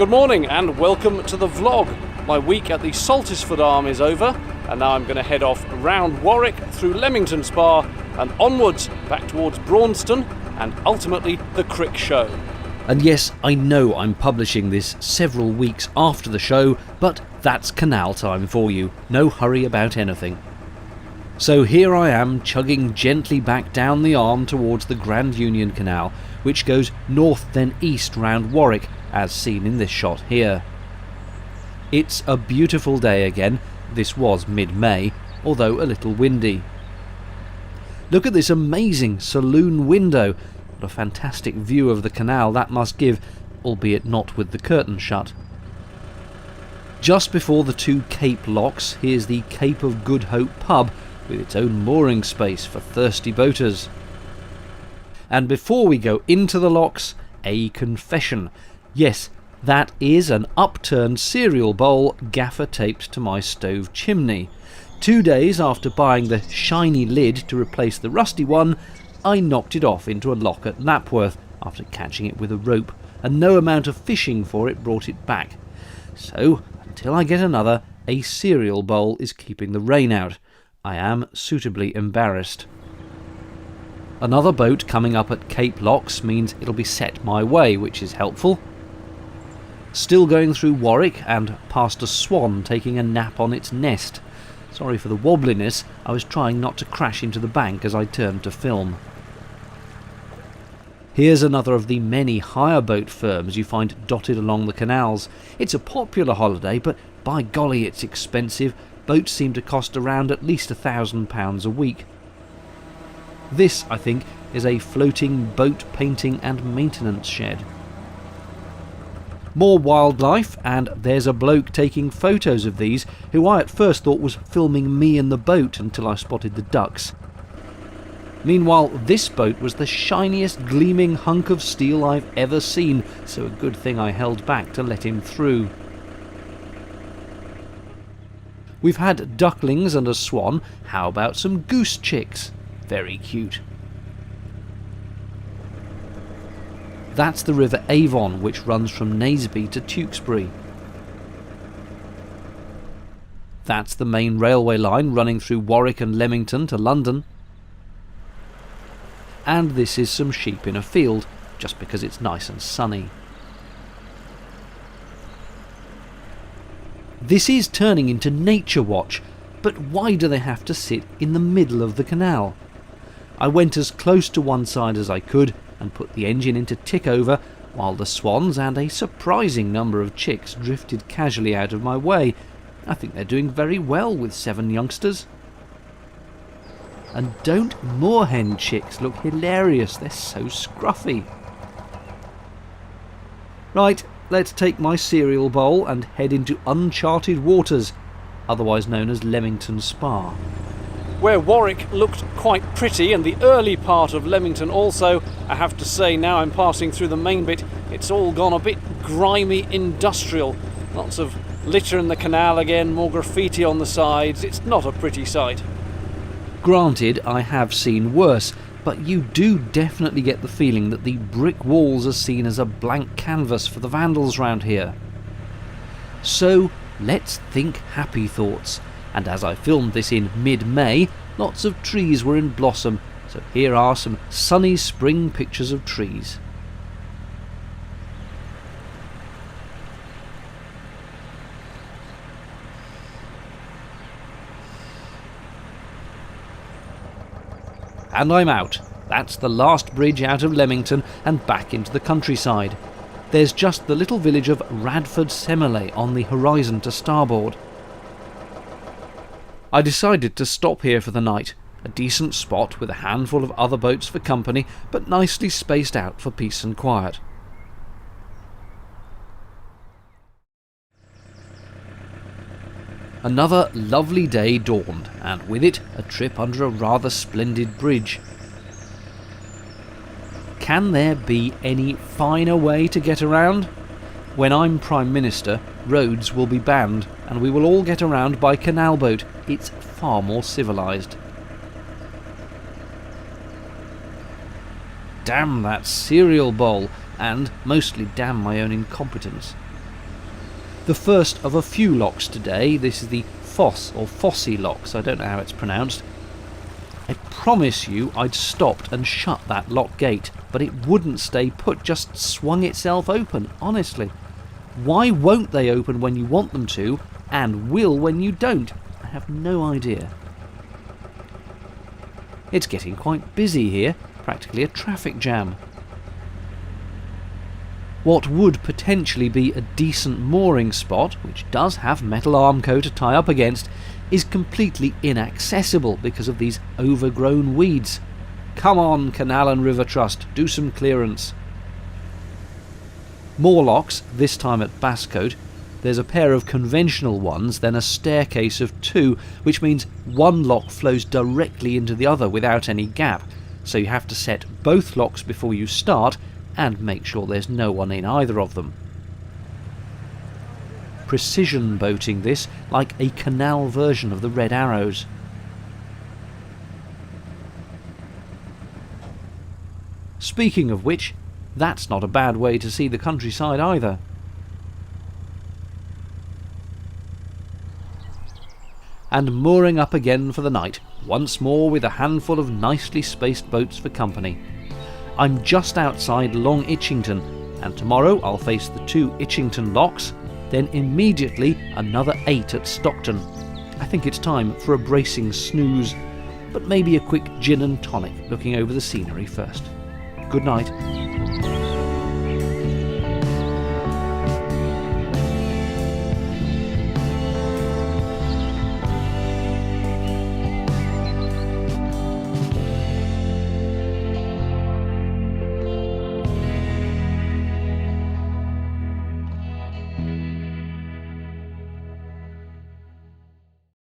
Good morning and welcome to the vlog. My week at the Saltisford Arm is over and now I'm going to head off round Warwick through Leamington Spa and onwards back towards Braunston and ultimately the Crick Show. And yes, I know I'm publishing this several weeks after the show, but that's Canal time for you. No hurry about anything. So here I am chugging gently back down the arm towards the Grand Union Canal, which goes north then east round Warwick, as seen in this shot here. It's a beautiful day again. This was mid-May, although a little windy. Look at this amazing saloon window. What a fantastic view of the canal that must give, albeit not with the curtain shut. Just before the two Cape locks, here's the Cape of Good Hope pub, with its own mooring space for thirsty boaters. And before we go into the locks, a confession. Yes, that is an upturned cereal bowl gaffer taped to my stove chimney. 2 days after buying the shiny lid to replace the rusty one, I knocked it off into a lock at Lapworth after catching it with a rope, and no amount of fishing for it brought it back. So, until I get another, a cereal bowl is keeping the rain out. I am suitably embarrassed. Another boat coming up at Cape Locks means it'll be set my way, which is helpful. Still going through Warwick and past a swan taking a nap on its nest. Sorry for the wobbliness, I was trying not to crash into the bank as I turned to film. Here's another of the many hire boat firms you find dotted along the canals. It's a popular holiday, but by golly it's expensive. Boats seem to cost around at least £1,000 a week. This, I think, is a floating boat painting and maintenance shed. More wildlife, and there's a bloke taking photos of these who I at first thought was filming me in the boat until I spotted the ducks. Meanwhile, this boat was the shiniest gleaming hunk of steel I've ever seen, so a good thing I held back to let him through. We've had ducklings and a swan. How about some goose chicks? Very cute. That's the River Avon, which runs from Naseby to Tewkesbury. That's the main railway line running through Warwick and Leamington to London. And this is some sheep in a field, just because it's nice and sunny. This is turning into Nature Watch, but why do they have to sit in the middle of the canal? I went as close to one side as I could and put the engine into tick over while the swans and a surprising number of chicks drifted casually out of my way. I think they're doing very well with 7 youngsters. And don't moorhen chicks look hilarious? They're so scruffy. Right, let's take my cereal bowl and head into uncharted waters, otherwise known as Leamington Spa. Where Warwick looked quite pretty and the early part of Leamington also, I have to say now I'm passing through the main bit, it's all gone a bit grimy industrial. Lots of litter in the canal again, more graffiti on the sides. It's not a pretty sight. Granted, I have seen worse, but you do definitely get the feeling that the brick walls are seen as a blank canvas for the vandals round here. So let's think happy thoughts. And as I filmed this in mid-May, lots of trees were in blossom, so here are some sunny spring pictures of trees. And I'm out. That's the last bridge out of Leamington and back into the countryside. There's just the little village of Radford Semeley on the horizon to starboard. I decided to stop here for the night, a decent spot with a handful of other boats for company, but nicely spaced out for peace and quiet. Another lovely day dawned, and with it a trip under a rather splendid bridge. Can there be any finer way to get around? When I'm Prime Minister, roads will be banned, and we will all get around by canal boat. It's far more civilised. Damn that cereal bowl, and mostly damn my own incompetence. The first of a few locks today. This is the Foss or Fossey locks, I don't know how it's pronounced. I promise you I'd stopped and shut that lock gate, but it wouldn't stay put, just swung itself open, honestly. Why won't they open when you want them to, and will when you don't? I have no idea. It's getting quite busy here, practically a traffic jam. What would potentially be a decent mooring spot, which does have metal armco to tie up against, is completely inaccessible because of these overgrown weeds. Come on, Canal and River Trust, do some clearance. More locks, this time at Bascote. There's a pair of conventional ones, then a staircase of two, which means one lock flows directly into the other without any gap, so you have to set both locks before you start and make sure there's no one in either of them. Precision boating this, like a canal version of the Red Arrows. Speaking of which, that's not a bad way to see the countryside either. And mooring up again for the night, once more with a handful of nicely spaced boats for company. I'm just outside Long Itchington, and tomorrow I'll face the 2 Itchington locks, then immediately another 8 at Stockton. I think it's time for a bracing snooze, but maybe a quick gin and tonic looking over the scenery first. Good night.